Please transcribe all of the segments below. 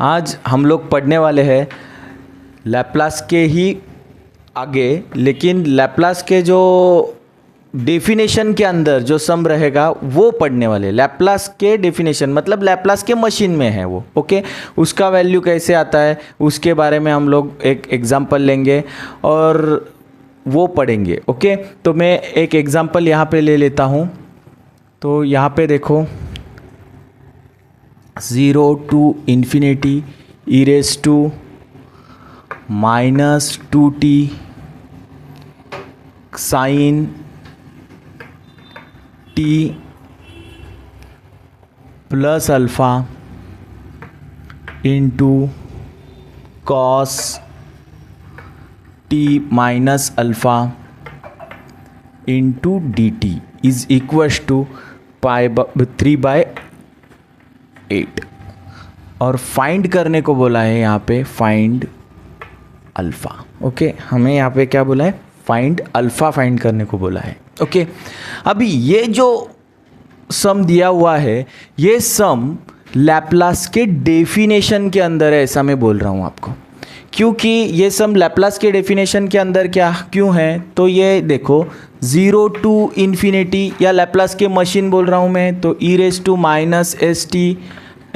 आज हम लोग पढ़ने वाले हैं लैप्लास के ही आगे, लेकिन लैप्लास के जो डेफिनेशन के अंदर जो सम रहेगा वो पढ़ने वाले। लैप्लास के डेफिनेशन मतलब लैप्लास के मशीन में है वो, ओके। उसका वैल्यू कैसे आता है उसके बारे में हम लोग एक एग्जांपल लेंगे और वो पढ़ेंगे, ओके। तो मैं एक एग्जांपल यहाँ पे ले लेता हूँ। तो यहाँ पे देखो 0 to infinity e raised to minus 2t sin t plus alpha into cos t minus alpha into dt is equals to pi 3/8 और फाइंड करने को बोला है यहाँ पे फाइंड अल्फ़ा, ओके। हमें यहाँ पे क्या बोला है, फाइंड अल्फ़ा फाइंड करने को बोला है, ओके। अभी ये जो सम दिया हुआ है ये सम लैप्लास के डेफिनेशन के अंदर है, ऐसा मैं बोल रहा हूँ आपको। क्योंकि ये सम लैप्लास के डेफिनेशन के अंदर क्या क्यों है, तो ये देखो 0 to इन्फिनिटी या लैप्लास के मशीन बोल रहा हूँ मैं, तो e raised to minus st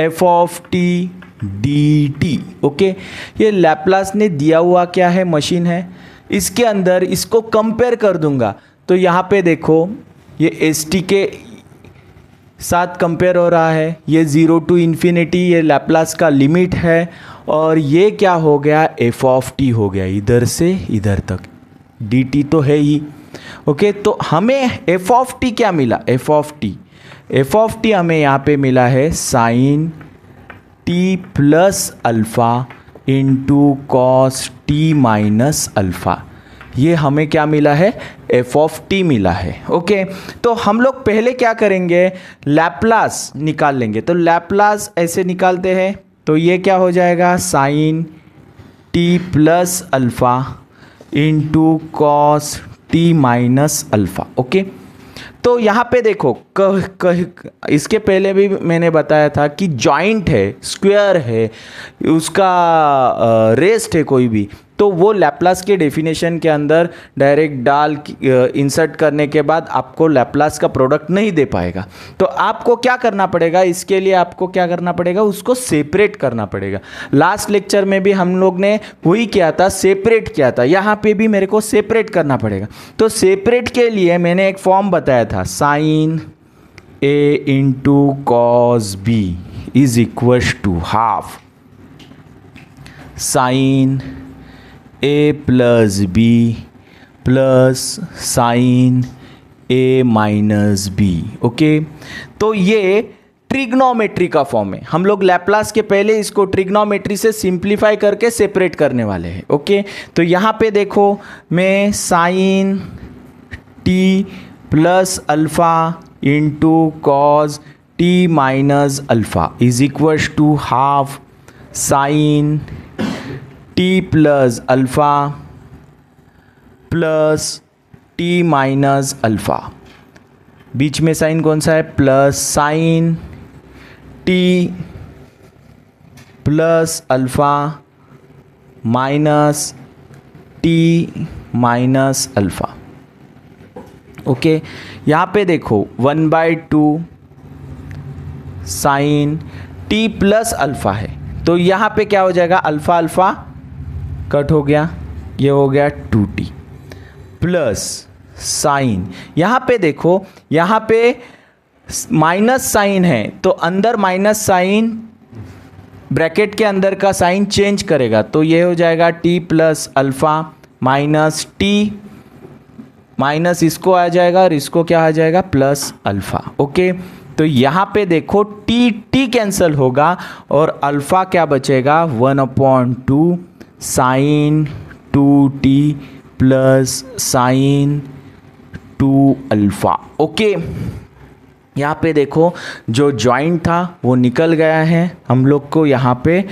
f of t dt, okay. ये लैप्लास ने दिया हुआ क्या है, मशीन है। इसके अंदर इसको कंपेयर कर दूंगा तो यहाँ पे देखो ये st के साथ कंपेयर हो रहा है, ये 0 to इन्फिनिटी ये लैप्लास का लिमिट है, और ये क्या हो गया, f of t हो गया, इधर से इधर तक dt तो है ही, ओके। तो हमें f of t क्या मिला, f of t हमें यहाँ पे मिला है sine t plus alpha into cos t minus alpha. ये हमें क्या मिला है, f of t मिला है, ओके। तो हम लोग पहले क्या करेंगे, लैप्लास निकाल लेंगे। तो लैप्लास ऐसे निकालते हैं, तो ये क्या हो जाएगा, sine t plus alpha into cos t minus alpha, okay. तो यहाँ पे देखो इसके पहले भी मैंने बताया था कि जॉइंट है, स्क्वायर है, उसका रेस्ट है कोई भी, तो वो लैप्लास के डेफिनेशन के अंदर डायरेक्ट डाल इंसर्ट करने के बाद आपको लैप्लास का प्रोडक्ट नहीं दे पाएगा। तो आपको क्या करना पड़ेगा, इसके लिए आपको क्या करना पड़ेगा, उसको सेपरेट करना पड़ेगा। लास्ट लेक्चर में भी हम लोग ने वही किया था, सेपरेट किया था। यहाँ पे भी मेरे को सेपरेट करना पड़ेगा। तो सेपरेट के लिए मैंने एक फॉर्म बताया था, sine a into cos b is equals to half sine a plus B plus sine a minus B, okay. तो ये ट्रिग्नोमेट्री का फॉर्म है। हम लोग लैप्लास के पहले इसको ट्रिग्नोमेट्री से सिंप्लीफाई करके सेपरेट करने वाले हैं, ओके। तो यहाँ पे देखो मैं sine t plus alpha into cos t minus alpha is equals to half sine t plus alpha plus t minus alpha, बीच में साइन कौन सा है, plus sine t plus alpha minus t minus alpha, okay. यहाँ पे देखो 1/2 sign t plus alpha है, तो यहाँ पे क्या हो जाएगा, अल्फ़ा अल्फ़ा कट हो गया, ये हो गया 2t प्लस साइन, यहाँ पे देखो यहाँ पे माइनस साइन है, तो अंदर माइनस साइन ब्रैकेट के अंदर का साइन चेंज करेगा, तो ये हो जाएगा t plus alpha minus t minus इसको आ जाएगा और इसको क्या आ जाएगा, प्लस अल्फ़ा, ओके। तो यहाँ पे देखो t कैंसिल होगा और अल्फ़ा क्या बचेगा, 1/2 sine 2t plus sine 2 alpha, okay. यहाँ पे देखो जो जॉइंट था वो निकल गया है, हम लोग को यहाँ पे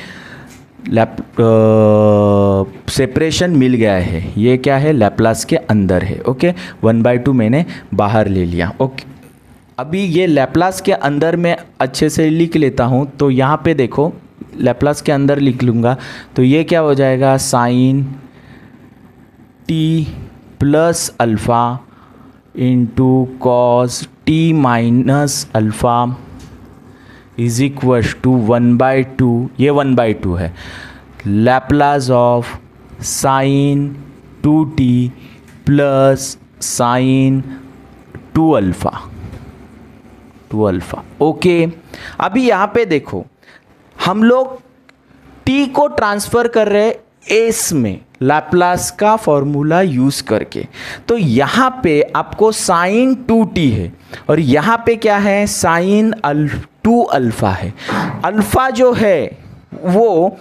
सेपरेशन मिल गया है। ये क्या है, लैप्लास के अंदर है, ओके। 1/2 मैंने बाहर ले लिया, ओके। अभी ये लैप्लास के अंदर मैं अच्छे से लिख लेता हूँ। तो यहाँ पे देखो लैप्लास के अंदर लिख लूँगा तो ये क्या हो जाएगा, sine T plus alpha into cos T minus alpha is equals to 1/2, ये 1/2 है, Laplace of sine 2t plus sine 2 alpha okay. अभी यहाँ पे देखो हम लोग t को ट्रांसफ़र कर रहे एस में लैप्लास का फॉर्मूला यूज़ करके, तो यहाँ पे आपको साइन 2t है और यहाँ पे क्या है, साइन 2 अल्फ़ा है। अल्फ़ा जो है वो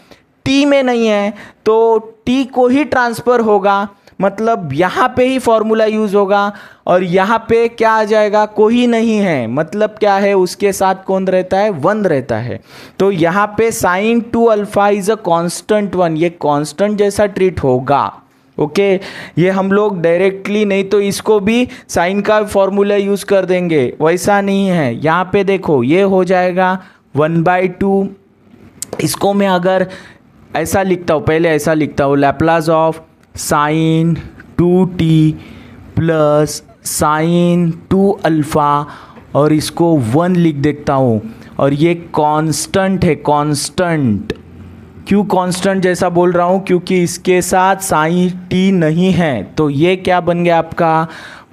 t में नहीं है तो t को ही ट्रांसफ़र होगा, मतलब यहाँ पे ही फॉर्मूला यूज़ होगा और यहाँ पे क्या आ जाएगा, कोई नहीं है, मतलब क्या है उसके साथ कौन रहता है, 1 रहता है। तो यहाँ पे sine 2 alpha is a constant 1, ये कांस्टेंट जैसा ट्रीट होगा। ओके ये हम लोग डायरेक्टली नहीं तो इसको भी साइन का फॉर्मूला यूज़ कर देंगे, वैसा नहीं है। यहाँ पे देखो ये हो जाएगा 1/2, इसको मैं अगर ऐसा लिखता हूँ, पहले ऐसा लिखता हूँ, Laplace of sine 2t plus sine 2 alpha और इसको 1 लिख देता हूँ और ये कांस्टेंट है। कांस्टेंट क्यों कांस्टेंट जैसा बोल रहा हूँ, क्योंकि इसके साथ साइन t नहीं है, तो ये क्या बन गया आपका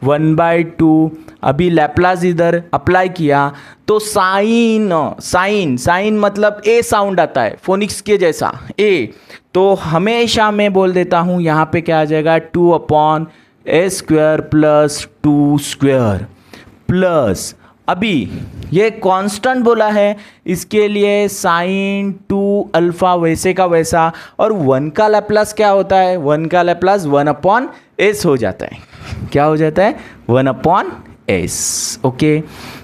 1/2। अभी लैप्लास इधर अप्लाई किया तो साइन मतलब ए साउंड आता है फोनिक्स के जैसा ए, तो हमेशा मैं बोल देता हूँ यहाँ पे क्या आ जाएगा 2/a² प्लस 2² प्लस, अभी ये कांस्टेंट बोला है इसके लिए साइन 2 अल्फ़ा वैसे का वैसा, और 1 का लैप्लास क्या होता है, 1 का लैप्लास 1/s हो जाता है। क्या हो जाता है, 1/s। ओके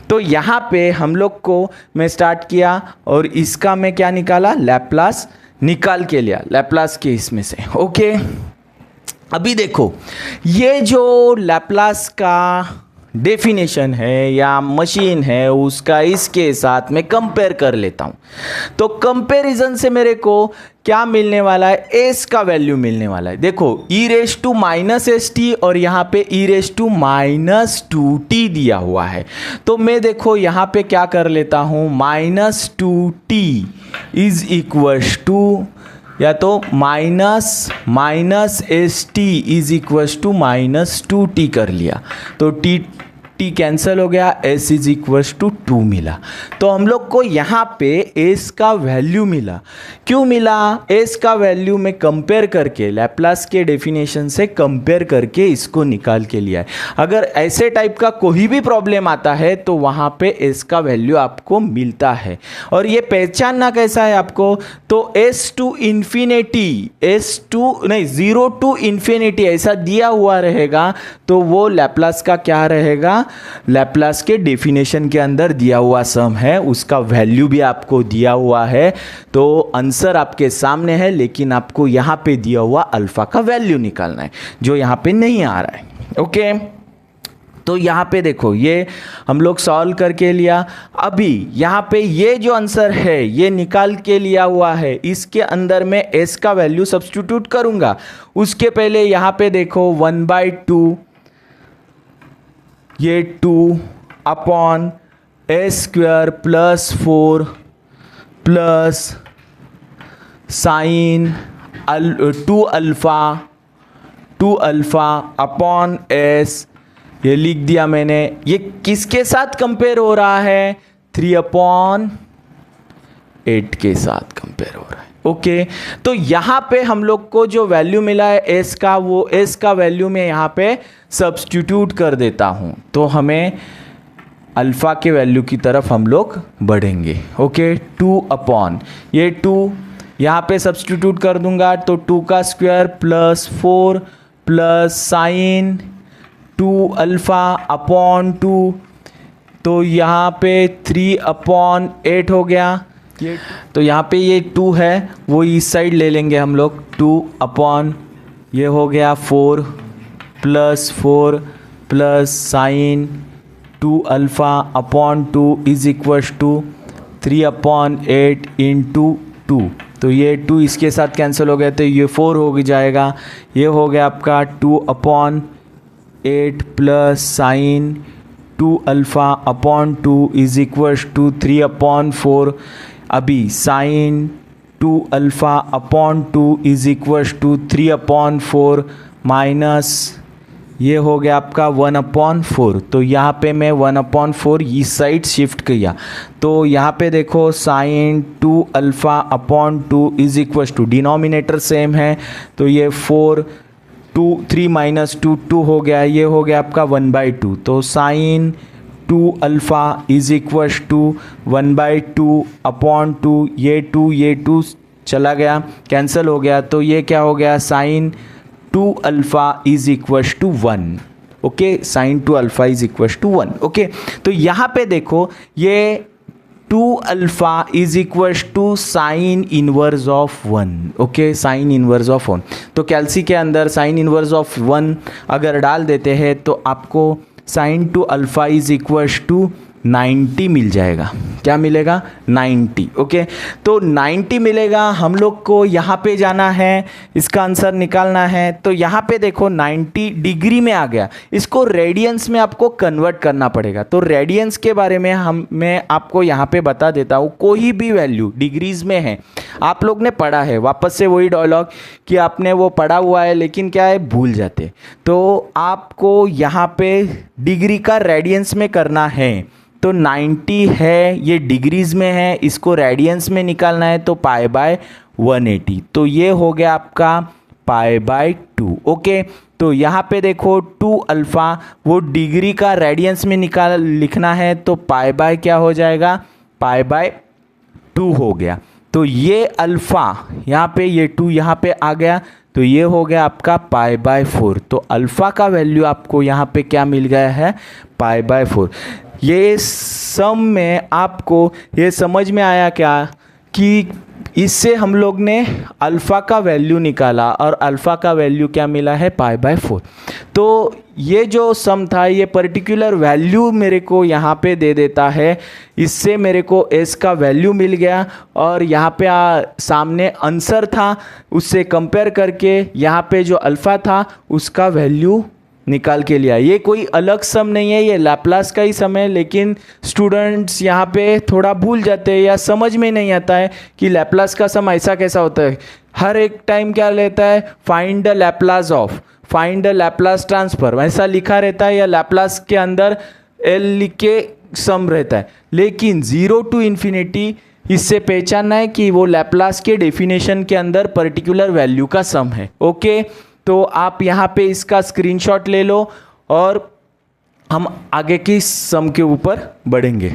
तो यहाँ पे हम लोग को मैं स्टार्ट किया और इसका मैं क्या निकाला, लैप्लास निकाल के लिया लैप्लास के इसमें से। ओके अभी देखो ये जो लैप्लास का डेफिनेशन है या मशीन है उसका इसके साथ मैं कंपेयर कर लेता हूँ, तो कंपैरिजन से मेरे को क्या मिलने वाला है, एस का वैल्यू मिलने वाला है। देखो e⁻⁻st और यहाँ पे e⁻⁻2t दिया हुआ है, तो मैं देखो यहाँ पे क्या कर लेता हूँ, -2t इज इक्वल्स टू या तो -st is equals to -2t कर लिया, तो t कैंसिल हो गया, s इज इक्वल्स टू 2 मिला। तो हम लोग को यहाँ पे s का वैल्यू मिला। क्यों मिला, s का वैल्यू में कंपेयर करके लैप्लास के डेफिनेशन से कंपेयर करके इसको निकाल के लिया है। अगर ऐसे टाइप का कोई भी प्रॉब्लम आता है तो वहाँ पे s का वैल्यू आपको मिलता है, और ये पहचानना कैसा है आपको, तो s to infinity, 0 to infinity ऐसा दिया हुआ रहेगा तो वो लैप्लास का क्या रहेगा, लैप्लास के डेफिनेशन के अंदर दिया हुआ सम है, उसका वैल्यू भी आपको दिया हुआ है। तो आंसर आपके सामने है, लेकिन आपको यहाँ पे दिया हुआ अल्फा का वैल्यू निकालना है जो यहाँ पे नहीं आ रहा है। ओके तो यहाँ पे देखो ये हम लोग सॉल्व करके लिया। अभी यहाँ पे ये जो आंसर है ये निकाल के लिया हुआ है, इसके अंदर मैं s का वैल्यू सब्स्टिट्यूट करूँगा। उसके पहले यहाँ पे देखो 1/2 ये 2/a² plus 4 plus sine 2 alpha upon s, ये लिख दिया मैंने। ये किसके साथ कंपेयर हो रहा है, 3/8 के साथ कंपेयर हो रहा है। ओके तो यहाँ पे हम लोग को जो वैल्यू मिला है s का, वो s का वैल्यू मैं यहाँ पे सब्स्टिट्यूट कर देता हूँ, तो हमें अल्फ़ा के वैल्यू की तरफ हम लोग बढ़ेंगे। ओके 2 ये 2 यहाँ पे सब्स्टिट्यूट कर दूंगा तो 2 का square plus 4 plus sine 2 alpha upon 2, तो यहाँ पे 3/8 हो गया। तो यहाँ पे ये 2 है वो इस साइड ले लेंगे हम लोग, 2 ये हो गया 4 plus sine 2 alpha upon 2 is equals to 3/8 into 2, तो ये 2 इसके साथ कैंसिल हो गया तो ये 4 हो जाएगा। ये हो गया आपका 2/8 plus sine 2 alpha upon 2 is equals to 3/4। अभी sine 2 alpha upon 2 is equals to 3/4 minus ये हो गया आपका 1/4। तो यहाँ पे मैं 1/4 इस साइड शिफ्ट किया, तो यहाँ पे देखो sine 2 alpha upon 2 is equals to, denominator same है तो ये 4 2 3 माइनस 2 2 हो गया, ये हो गया आपका 1/2। तो sine 2 alpha is equals to 1/2 upon 2, ये 2 चला गया कैंसिल हो गया, तो ये क्या हो गया sine 2 alpha is equals to 1। Okay, sine 2 alpha is equals to 1। Okay, तो यहाँ पे देखो ये 2 alpha is equals to sine inverse of 1। Okay, sine inverse of 1, तो कैल्सी के अंदर साइन इनवर्स ऑफ 1 अगर डाल देते हैं तो आपको sine 2 alpha is equals to 90 मिल जाएगा। क्या मिलेगा? 90। ओके, तो 90 मिलेगा। हम लोग को यहाँ पे जाना है, इसका आंसर निकालना है, तो यहाँ पे देखो 90 डिग्री में आ गया, इसको रेडियंस में आपको कन्वर्ट करना पड़ेगा। तो रेडियंस के बारे में मैं आपको यहाँ पे बता देता हूँ। कोई भी वैल्यू डिग्रीज में है, आप लोग ने पढ़ा है, वापस से वही डायलॉग कि आपने वो पढ़ा हुआ है लेकिन क्या है भूल जाते, तो आपको यहाँ पे डिग्री का रेडियंस में करना है। तो 90 है, ये डिग्रीज में है, इसको रेडियंस में निकालना है तो π/180, तो ये हो गया आपका π/2। ओके, तो यहाँ पे देखो 2 अल्फ़ा वो डिग्री का रेडियंस में लिखना है तो क्या हो जाएगा π/2 हो गया। तो ये अल्फ़ा यहाँ पे, ये 2 यहाँ पे आ गया, तो ये हो गया आपका π/4। तो अल्फ़ा का वैल्यू आपको यहाँ पे क्या मिल गया है π/4। ये सम में आपको ये समझ में आया क्या कि इससे हम लोग ने अल्फ़ा का वैल्यू निकाला और अल्फ़ा का वैल्यू क्या मिला है π/4। तो ये जो सम था ये पर्टिकुलर वैल्यू मेरे को यहाँ पे दे देता है, इससे मेरे को s का वैल्यू मिल गया और यहाँ पे सामने आंसर था, उससे कंपेयर करके यहाँ पे जो अल्फ़ा था उसका वैल्यू निकाल के लिया। ये कोई अलग सम नहीं है, ये लैप्लास का ही सम है, लेकिन स्टूडेंट्स यहाँ पे थोड़ा भूल जाते हैं या समझ में नहीं आता है कि लैप्लास का सम ऐसा कैसा होता है। हर एक टाइम क्या लेता है, find the Laplace of, find the Laplace transfer, ऐसा लिखा रहता है, या लैप्लास के अंदर एल लिख के सम रहता है। लेकिन 0 to ∞ इससे पहचानना है कि वो लैप्लास के डेफिनेशन के अंदर पर्टिकुलर वैल्यू का सम है। ओके, तो आप यहाँ पे इसका स्क्रीनशॉट ले लो और हम आगे की सम के ऊपर बढ़ेंगे।